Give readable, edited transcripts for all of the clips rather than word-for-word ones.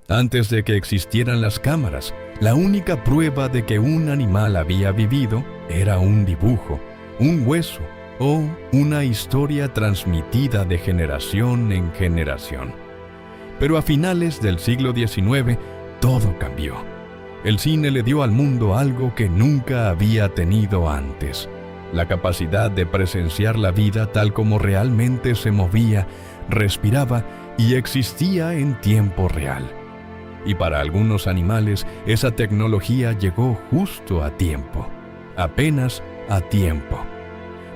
Antes de que existieran las cámaras, la única prueba de que un animal había vivido era un dibujo, un hueso o una historia transmitida de generación en generación. Pero a finales del siglo XIX, todo cambió. El cine le dio al mundo algo que nunca había tenido antes: la capacidad de presenciar la vida tal como realmente se movía, respiraba y existía en tiempo real. Y para algunos animales, esa tecnología llegó justo a tiempo, apenas a tiempo.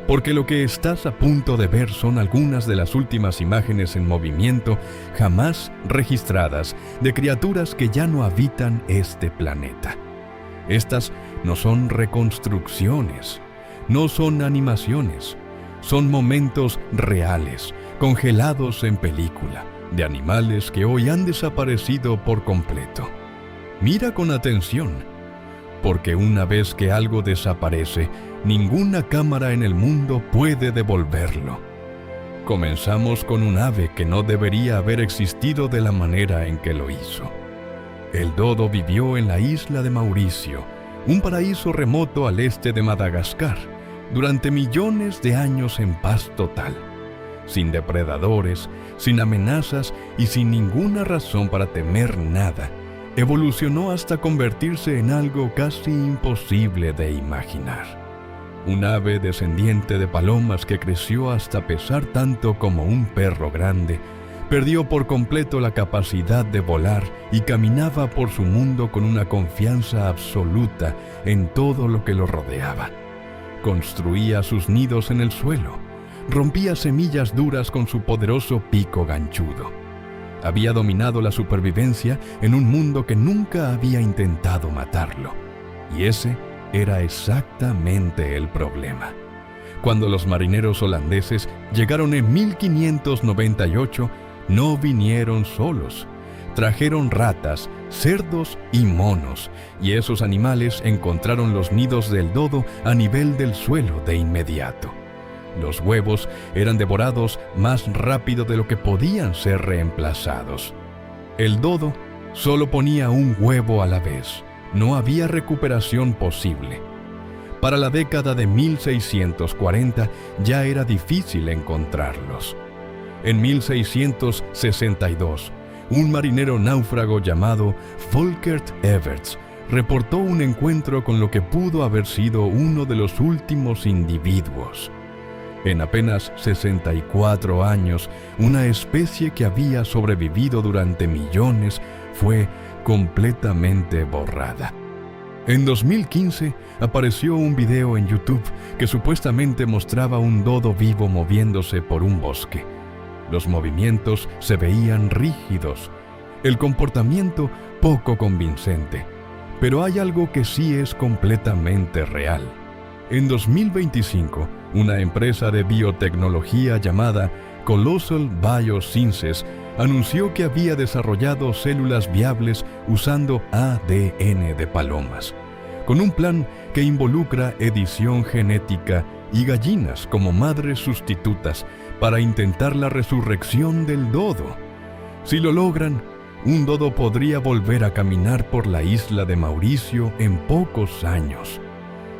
Porque lo que estás a punto de ver son algunas de las últimas imágenes en movimiento jamás registradas de criaturas que ya no habitan este planeta. Estas no son reconstrucciones, no son animaciones, son momentos reales, congelados en película, de animales que hoy han desaparecido por completo. Mira con atención, porque una vez que algo desaparece, ninguna cámara en el mundo puede devolverlo. Comenzamos con un ave que no debería haber existido de la manera en que lo hizo. El dodo vivió en la isla de Mauricio, un paraíso remoto al este de Madagascar, durante millones de años en paz total, sin depredadores, sin amenazas y sin ninguna razón para temer nada. Evolucionó hasta convertirse en algo casi imposible de imaginar. Un ave descendiente de palomas que creció hasta pesar tanto como un perro grande, perdió por completo la capacidad de volar y caminaba por su mundo con una confianza absoluta en todo lo que lo rodeaba. Construía sus nidos en el suelo, rompía semillas duras con su poderoso pico ganchudo. Había dominado la supervivencia en un mundo que nunca había intentado matarlo. Y ese era exactamente el problema. Cuando los marineros holandeses llegaron en 1598, no vinieron solos. Trajeron ratas, cerdos y monos, y esos animales encontraron los nidos del dodo a nivel del suelo de inmediato. Los huevos eran devorados más rápido de lo que podían ser reemplazados. El dodo solo ponía un huevo a la vez. No había recuperación posible. Para la década de 1640 ya era difícil encontrarlos. En 1662, un marinero náufrago llamado Volkert Everts reportó un encuentro con lo que pudo haber sido uno de los últimos individuos. En apenas 64 años, una especie que había sobrevivido durante millones fue completamente borrada. En 2015 apareció un video en YouTube que supuestamente mostraba un dodo vivo moviéndose por un bosque. Los movimientos se veían rígidos, el comportamiento poco convincente, pero hay algo que sí es completamente real. En 2025, una empresa de biotecnología llamada Colossal Biosciences anunció que había desarrollado células viables usando ADN de palomas, con un plan que involucra edición genética y gallinas como madres sustitutas para intentar la resurrección del dodo. Si lo logran, un dodo podría volver a caminar por la isla de Mauricio en pocos años.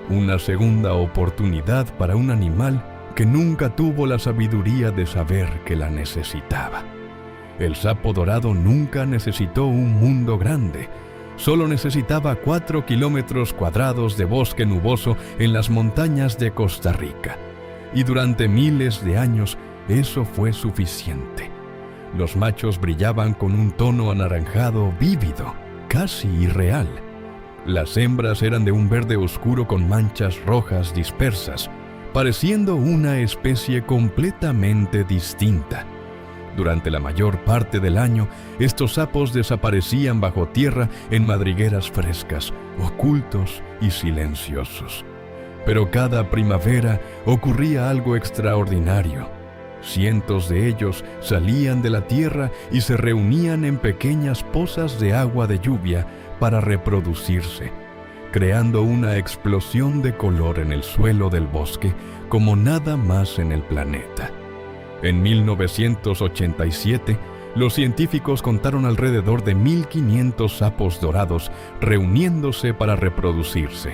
Una segunda oportunidad para un animal que nunca tuvo la sabiduría de saber que la necesitaba. El sapo dorado nunca necesitó un mundo grande. Solo necesitaba 4 kilómetros cuadrados de bosque nuboso en las montañas de Costa Rica. Y durante miles de años eso fue suficiente. Los machos brillaban con un tono anaranjado vívido, casi irreal. Las hembras eran de un verde oscuro con manchas rojas dispersas, pareciendo una especie completamente distinta. Durante la mayor parte del año, estos sapos desaparecían bajo tierra en madrigueras frescas, ocultos y silenciosos. Pero cada primavera ocurría algo extraordinario. Cientos de ellos salían de la tierra y se reunían en pequeñas pozas de agua de lluvia para reproducirse, creando una explosión de color en el suelo del bosque como nada más en el planeta. En 1987, los científicos contaron alrededor de 1.500 sapos dorados reuniéndose para reproducirse.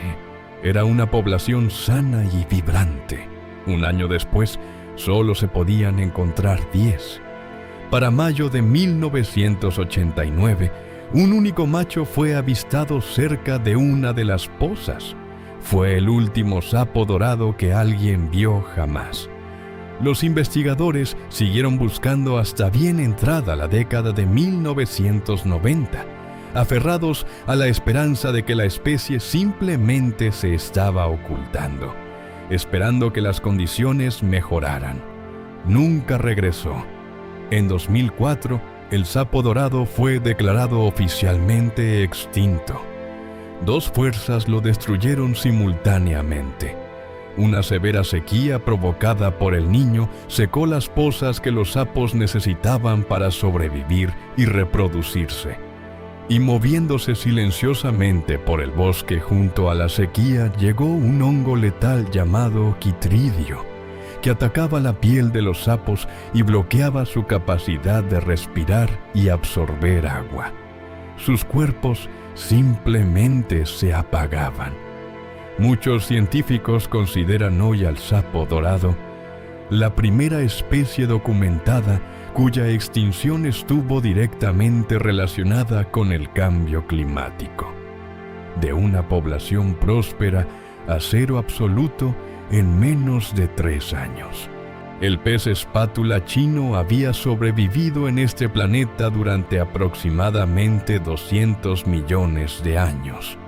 Era una población sana y vibrante. Un año después, solo se podían encontrar 10. Para mayo de 1989, un único macho fue avistado cerca de una de las pozas. Fue el último sapo dorado que alguien vio jamás. Los investigadores siguieron buscando hasta bien entrada la década de 1990, aferrados a la esperanza de que la especie simplemente se estaba ocultando, esperando que las condiciones mejoraran. Nunca regresó. En 2004, el sapo dorado fue declarado oficialmente extinto. Dos fuerzas lo destruyeron simultáneamente. Una severa sequía provocada por el Niño secó las pozas que los sapos necesitaban para sobrevivir y reproducirse. Y moviéndose silenciosamente por el bosque junto a la sequía, llegó un hongo letal llamado Chytridio, que atacaba la piel de los sapos y bloqueaba su capacidad de respirar y absorber agua. Sus cuerpos simplemente se apagaban. Muchos científicos consideran hoy al sapo dorado la primera especie documentada cuya extinción estuvo directamente relacionada con el cambio climático. De una población próspera a cero absoluto en menos de 3 años. El pez espátula chino había sobrevivido en este planeta durante aproximadamente 200 millones de años.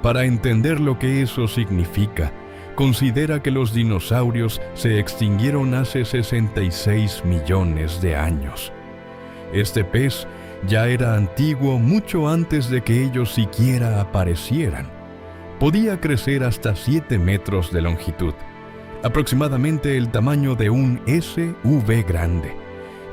Para entender lo que eso significa, considera que los dinosaurios se extinguieron hace 66 millones de años. Este pez ya era antiguo mucho antes de que ellos siquiera aparecieran. Podía crecer hasta 7 metros de longitud, aproximadamente el tamaño de un SUV grande,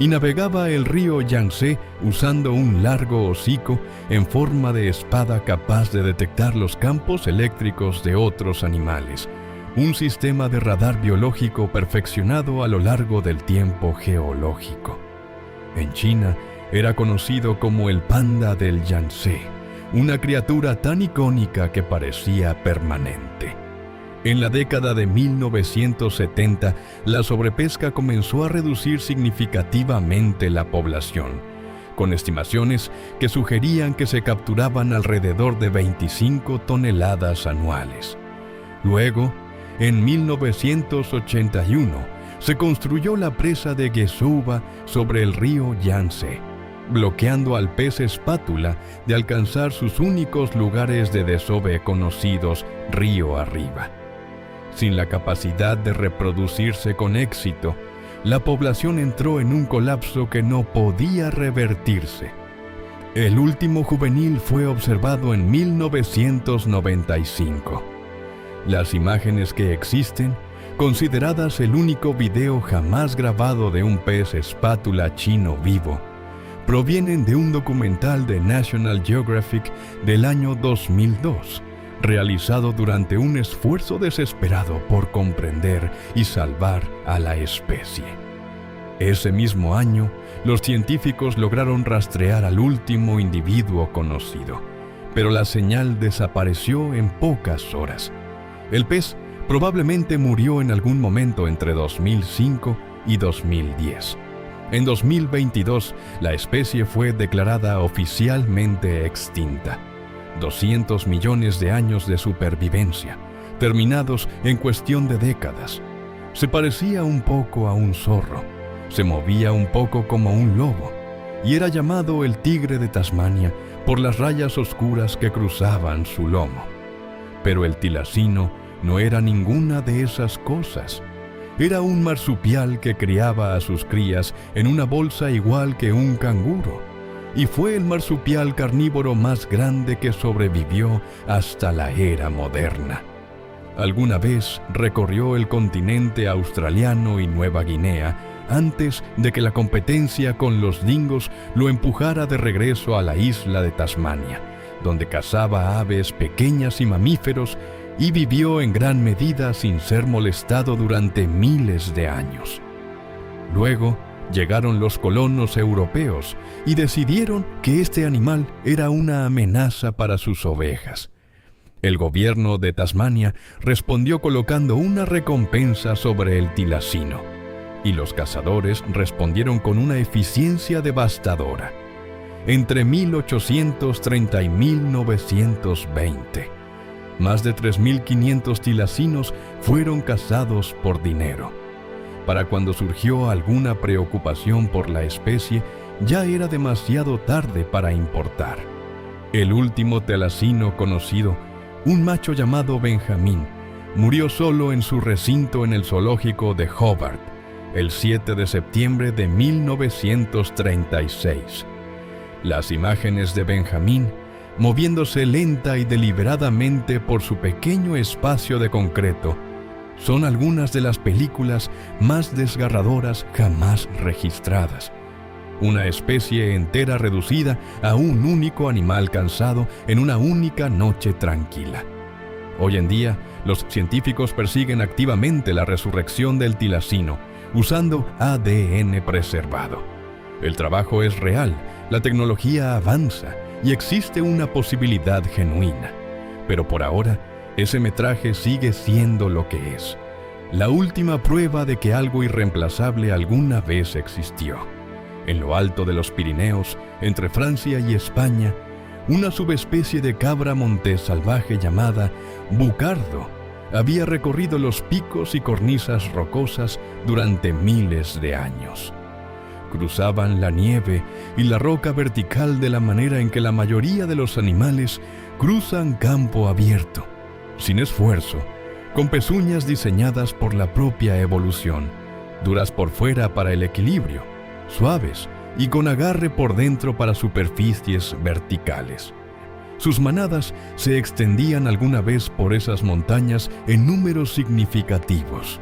y navegaba el río Yangtze usando un largo hocico en forma de espada capaz de detectar los campos eléctricos de otros animales, un sistema de radar biológico perfeccionado a lo largo del tiempo geológico. En China era conocido como el panda del Yangtze, una criatura tan icónica que parecía permanente. En la década de 1970, la sobrepesca comenzó a reducir significativamente la población, con estimaciones que sugerían que se capturaban alrededor de 25 toneladas anuales. Luego, en 1981, se construyó la presa de Gesuba sobre el río Yangtze, bloqueando al pez espátula de alcanzar sus únicos lugares de desove conocidos río arriba. Sin la capacidad de reproducirse con éxito, la población entró en un colapso que no podía revertirse. El último juvenil fue observado en 1995. Las imágenes que existen, consideradas el único video jamás grabado de un pez espátula chino vivo, provienen de un documental de National Geographic del año 2002, realizado durante un esfuerzo desesperado por comprender y salvar a la especie. Ese mismo año, los científicos lograron rastrear al último individuo conocido, pero la señal desapareció en pocas horas. El pez probablemente murió en algún momento entre 2005 y 2010. En 2022, la especie fue declarada oficialmente extinta. 200 millones de años de supervivencia, terminados en cuestión de décadas. Se parecía un poco a un zorro, se movía un poco como un lobo, y era llamado el tigre de Tasmania por las rayas oscuras que cruzaban su lomo. Pero el tilacino no era ninguna de esas cosas. Era un marsupial que criaba a sus crías en una bolsa igual que un canguro, y fue el marsupial carnívoro más grande que sobrevivió hasta la era moderna. Alguna vez recorrió el continente australiano y Nueva Guinea antes de que la competencia con los dingos lo empujara de regreso a la isla de Tasmania, donde cazaba aves pequeñas y mamíferos y vivió en gran medida sin ser molestado durante miles de años. Luego, Llegaron los colonos europeos y decidieron que este animal era una amenaza para sus ovejas. El gobierno de Tasmania respondió colocando una recompensa sobre el tilacino, y los cazadores respondieron con una eficiencia devastadora. Entre 1830 y 1920, más de 3.500 tilacinos fueron cazados por dinero. Para cuando surgió alguna preocupación por la especie, ya era demasiado tarde para importar. El último tilacino conocido, un macho llamado Benjamín, murió solo en su recinto en el zoológico de Hobart, el 7 de septiembre de 1936. Las imágenes de Benjamín, moviéndose lenta y deliberadamente por su pequeño espacio de concreto, son algunas de las películas más desgarradoras jamás registradas. Una especie entera reducida a un único animal cansado en una única noche tranquila. Hoy en día, los científicos persiguen activamente la resurrección del tilacino, usando ADN preservado. El trabajo es real, la tecnología avanza y existe una posibilidad genuina. Pero por ahora, ese metraje sigue siendo lo que es: la última prueba de que algo irreemplazable alguna vez existió. En lo alto de los Pirineos, entre Francia y España, una subespecie de cabra montés salvaje llamada bucardo había recorrido los picos y cornisas rocosas durante miles de años. Cruzaban la nieve y la roca vertical de la manera en que la mayoría de los animales cruzan campo abierto, sin esfuerzo, con pezuñas diseñadas por la propia evolución, duras por fuera para el equilibrio, suaves y con agarre por dentro para superficies verticales. Sus manadas se extendían alguna vez por esas montañas en números significativos,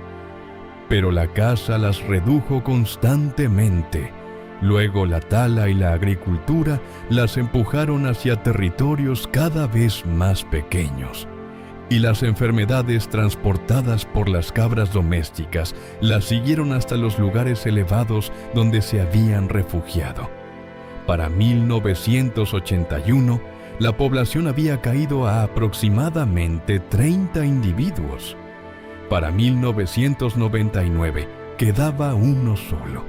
pero la caza las redujo constantemente. Luego la tala y la agricultura las empujaron hacia territorios cada vez más pequeños, y las enfermedades transportadas por las cabras domésticas las siguieron hasta los lugares elevados donde se habían refugiado. Para 1981, la población había caído a aproximadamente 30 individuos. Para 1999, quedaba uno solo.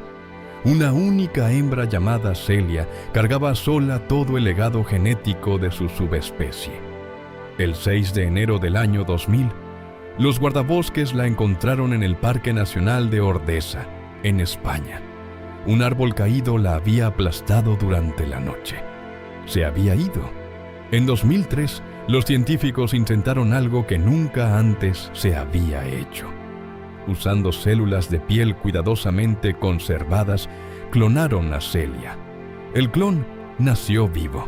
Una única hembra llamada Celia cargaba sola todo el legado genético de su subespecie. El 6 de enero del año 2000, los guardabosques la encontraron en el Parque Nacional de Ordesa, en España. Un árbol caído la había aplastado durante la noche. Se había ido. En 2003, los científicos intentaron algo que nunca antes se había hecho. Usando células de piel cuidadosamente conservadas, clonaron a Celia. El clon nació vivo.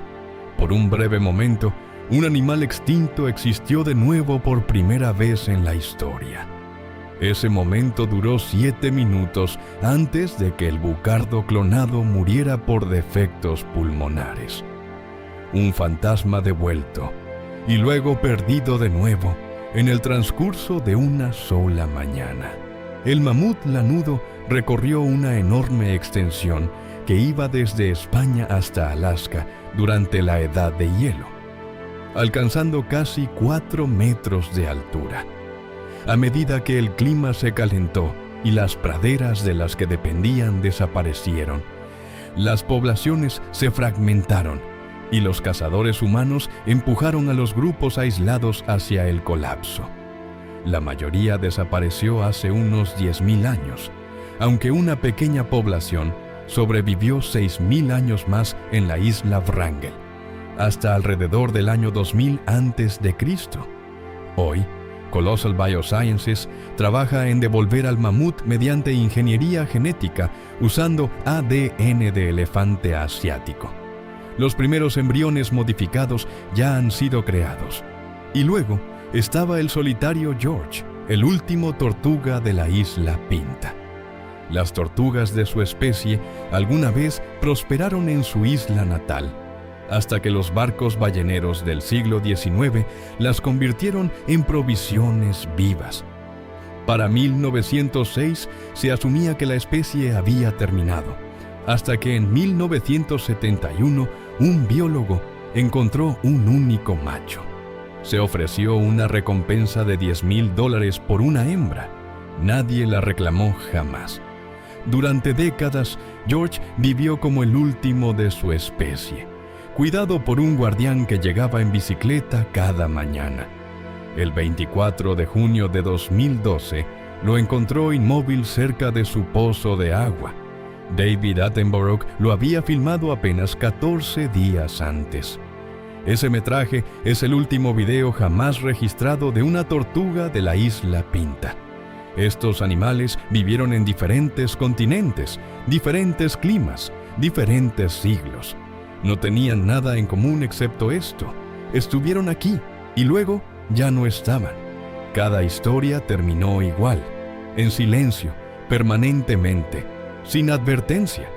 Por un breve momento, un animal extinto existió de nuevo por primera vez en la historia. Ese momento duró 7 minutos antes de que el bucardo clonado muriera por defectos pulmonares. Un fantasma devuelto, y luego perdido de nuevo, en el transcurso de una sola mañana. El mamut lanudo recorrió una enorme extensión que iba desde España hasta Alaska durante la Edad de Hielo, alcanzando casi 4 metros de altura. A medida que el clima se calentó y las praderas de las que dependían desaparecieron, las poblaciones se fragmentaron y los cazadores humanos empujaron a los grupos aislados hacia el colapso. La mayoría desapareció hace unos 10.000 años, aunque una pequeña población sobrevivió 6.000 años más en la isla Wrangel, hasta alrededor del año 2000 a.C. Hoy, Colossal Biosciences trabaja en devolver al mamut mediante ingeniería genética usando ADN de elefante asiático. Los primeros embriones modificados ya han sido creados. Y luego estaba el solitario George, el último tortuga de la isla Pinta. Las tortugas de su especie alguna vez prosperaron en su isla natal, hasta que los barcos balleneros del siglo XIX las convirtieron en provisiones vivas. Para 1906 se asumía que la especie había terminado, hasta que en 1971 un biólogo encontró un único macho. Se ofreció una recompensa de $10,000 por una hembra. Nadie la reclamó jamás. Durante décadas, George vivió como el último de su especie, cuidado por un guardián que llegaba en bicicleta cada mañana. El 24 de junio de 2012, lo encontró inmóvil cerca de su pozo de agua. David Attenborough lo había filmado apenas 14 días antes. Ese metraje es el último video jamás registrado de una tortuga de la isla Pinta. Estos animales vivieron en diferentes continentes, diferentes climas, diferentes siglos. No tenían nada en común excepto esto. Estuvieron aquí y luego ya no estaban. Cada historia terminó igual, en silencio, permanentemente, sin advertencia.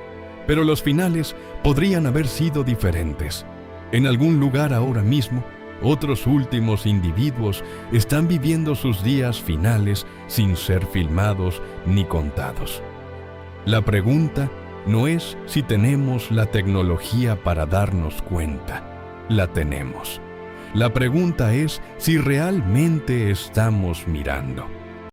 Pero los finales podrían haber sido diferentes. En algún lugar ahora mismo, otros últimos individuos están viviendo sus días finales sin ser filmados ni contados. La pregunta no es si tenemos la tecnología para darnos cuenta. La tenemos. La pregunta es si realmente estamos mirando.